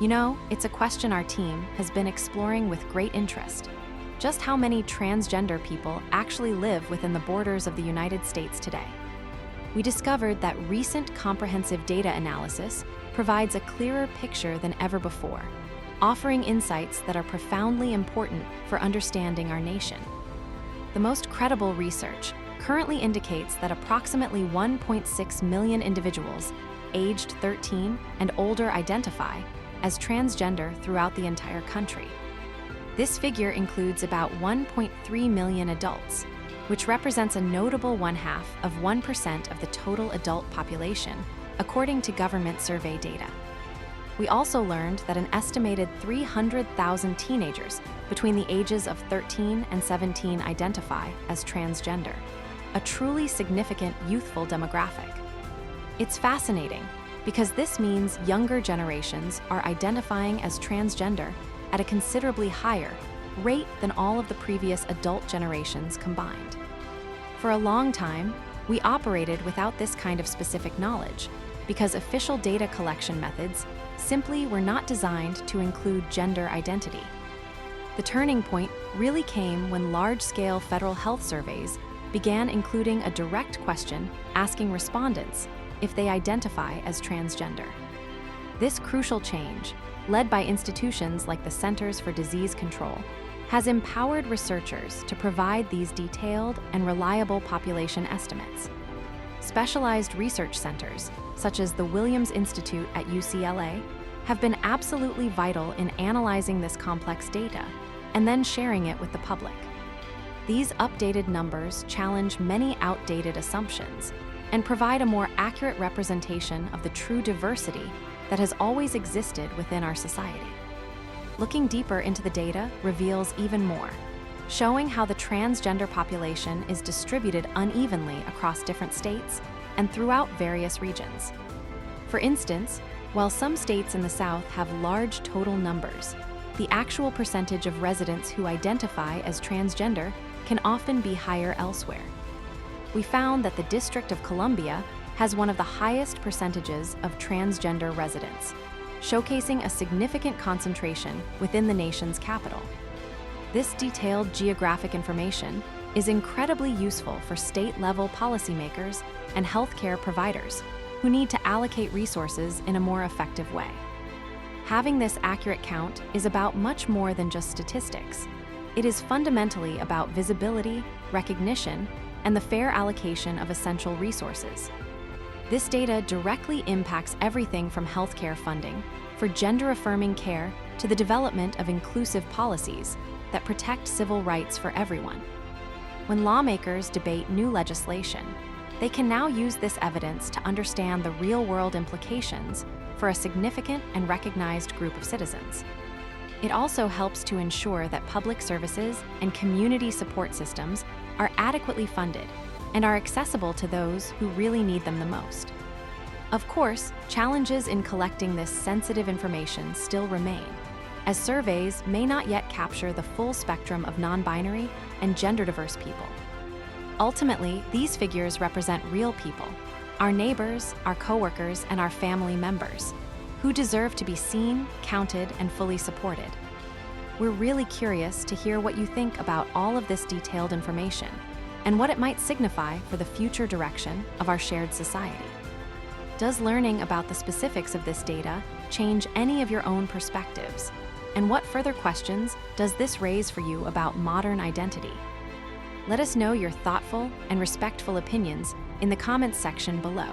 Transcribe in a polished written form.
You know, it's a question our team has been exploring with great interest. Just how many transgender people actually live within the borders of the United States today? We discovered that recent comprehensive data analysis provides a clearer picture than ever before, offering insights that are profoundly important for understanding our nation. The most credible research currently indicates that approximately 1.6 million individuals aged 13 and older identify as transgender throughout the entire country. This figure includes about 1.3 million adults, which represents a notable 0.5% of the total adult population, according to government survey data. We also learned that an estimated 300,000 teenagers between the ages of 13 and 17 identify as transgender, a truly significant youthful demographic. It's fascinating because this means younger generations are identifying as transgender at a considerably higher rate than all of the previous adult generations combined. For a long time, we operated without this kind of specific knowledge because official data collection methods simply were not designed to include gender identity. The turning point really came when large-scale federal health surveys began including a direct question asking respondents if they identify as transgender. This crucial change, led by institutions like the Centers for Disease Control, has empowered researchers to provide these detailed and reliable population estimates. Specialized research centers, such as the Williams Institute at UCLA, have been absolutely vital in analyzing this complex data and then sharing it with the public. These updated numbers challenge many outdated assumptions and provide a more accurate representation of the true diversity that has always existed within our society. Looking deeper into the data reveals even more, showing how the transgender population is distributed unevenly across different states and throughout various regions. For instance, while some states in the South have large total numbers, the actual percentage of residents who identify as transgender can often be higher elsewhere. We found that the District of Columbia has one of the highest percentages of transgender residents, showcasing a significant concentration within the nation's capital. This detailed geographic information is incredibly useful for state-level policymakers and healthcare providers who need to allocate resources in a more effective way. Having this accurate count is about much more than just statistics. It is fundamentally about visibility, recognition, and the fair allocation of essential resources. This data directly impacts everything from healthcare funding, for gender-affirming care, to the development of inclusive policies that protect civil rights for everyone. When lawmakers debate new legislation, they can now use this evidence to understand the real-world implications for a significant and recognized group of citizens. It also helps to ensure that public services and community support systems are adequately funded and are accessible to those who really need them the most. Of course, challenges in collecting this sensitive information still remain, as surveys may not yet capture the full spectrum of non-binary and gender-diverse people. Ultimately, these figures represent real people, our neighbors, our coworkers, and our family members, who deserve to be seen, counted, and fully supported. We're really curious to hear what you think about all of this detailed information and what it might signify for the future direction of our shared society. Does learning about the specifics of this data change any of your own perspectives? And what further questions does this raise for you about modern identity? Let us know your thoughtful and respectful opinions in the comments section below.